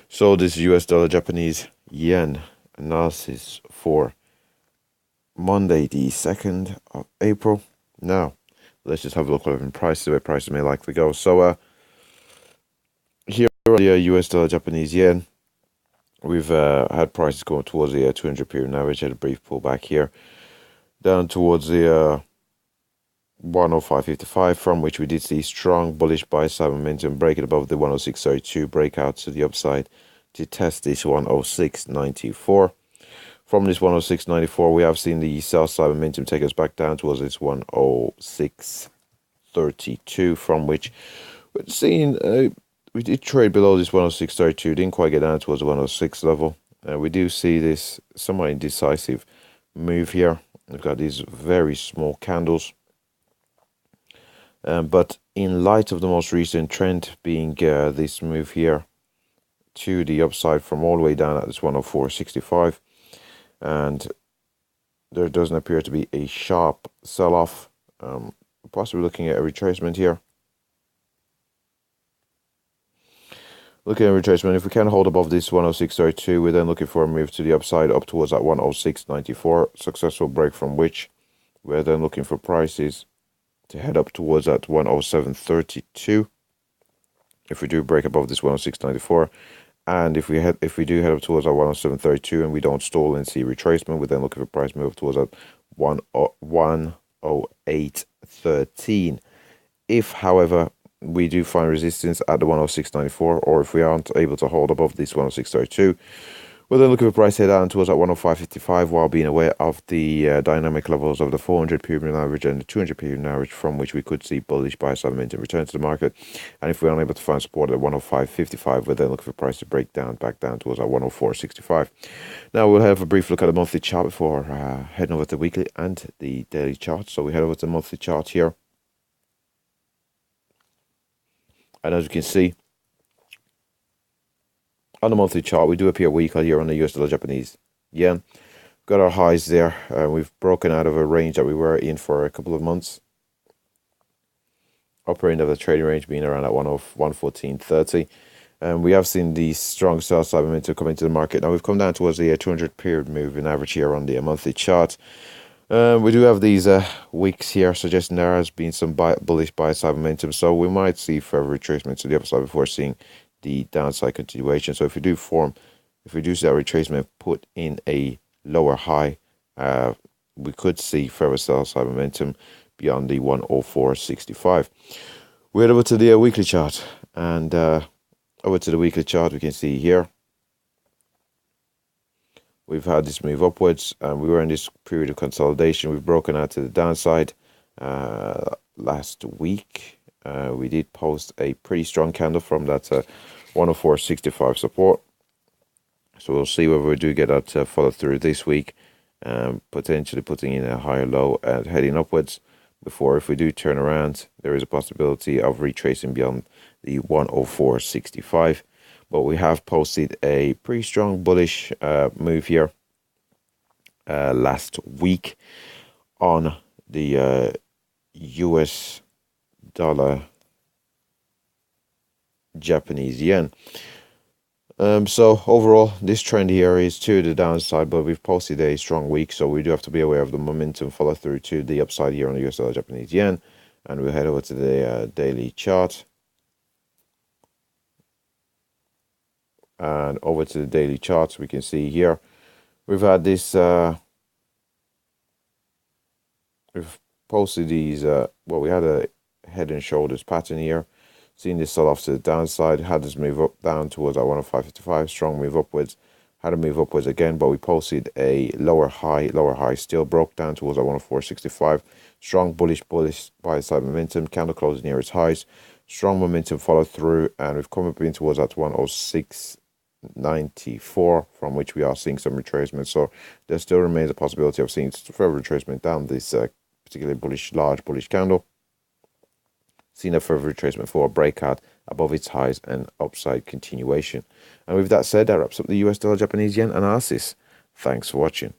So this is US dollar Japanese yen analysis for Monday, the 2nd of April. Now, let's just have a look at prices, where prices may likely go. So, here on the US dollar Japanese yen, we've had prices going towards the 200 period average, had a brief pullback here, down towards the 105.55, from which we did see strong bullish buy side momentum, breaking above the 106.32, breakout to the upside to test this 106.94. From this 106.94, we have seen the sell side momentum take us back down towards this 106.32, from which we're seeing we did trade below this 106.32, didn't quite get down towards the 106 level. We do see this somewhat indecisive move here. We've got these very small candles. But in light of the most recent trend being this move here to the upside from all the way down at this 104.65, and there doesn't appear to be a sharp sell-off, possibly looking at a retracement here. Looking at retracement, if we can hold above this 106.32, we're then looking for a move to the upside up towards that 106.94, successful break from which we're then looking for prices to head up towards that 107.32 if we do break above this 106.94, and if we do head up towards that 107.32 and we don't stall and see retracement, we're then looking for price move towards that 108.13. If, however, we do find resistance at the 106.94, or if we aren't able to hold above this 106.32, we're then looking for price head down towards that 105.55 while being aware of the dynamic levels of the 400 period average and the 200 period average, from which we could see bullish buy side momentum return to the market. And if we're unable to find support at 105.55, we're then looking for price to break down back down towards that 104.65. Now we'll have a brief look at the monthly chart before heading over to the weekly and the daily chart. So we head over to the monthly chart here. And as you can see, on the monthly chart, we do appear weaker here on the US dollar Japanese yen. Got our highs there. We've broken out of a range that we were in for a couple of months. Upper end of the trading range being around at 114.30. And we have seen the strong sell side momentum come into the market. Now we've come down towards the 200 period moving average here on the monthly chart. We do have these wicks here suggesting there has been some bullish buy side momentum. So we might see further retracement to the upside before seeing the downside continuation. So if we do see that retracement put in a lower high, we could see further sell side momentum beyond the 104.65. We head over to the weekly chart, and over to the weekly chart, we can see here we've had this move upwards, and we were in this period of consolidation. We've broken out to the downside last week. We did post a pretty strong candle from that 104.65 support. So we'll see whether we do get that follow through this week, potentially putting in a higher low and heading upwards. Before, if we do turn around, there is a possibility of retracing beyond the 104.65. But we have posted a pretty strong bullish move here last week on the US dollar Japanese yen. So overall, this trend here is to the downside, but we've posted a strong week, so we do have to be aware of the momentum follow through to the upside here on the US dollar Japanese yen. And we'll head over to the daily chart. And over to the daily charts, we can see here we've had this we've posted these we had a head and shoulders pattern here, seeing this sell off to the downside, had this move up down towards that 105.55, strong move upwards, had a move upwards again, but we posted a lower high, still broke down towards that 104.65, strong bullish buy side momentum, candle closing near its highs, strong momentum follow through, and we've come up in towards that 106.94, from which we are seeing some retracement. So there still remains a possibility of seeing further retracement down this particularly large bullish candle, seeing a further retracement for a breakout above its highs and upside continuation. And with that said, that wraps up the US dollar Japanese yen analysis. Thanks for watching.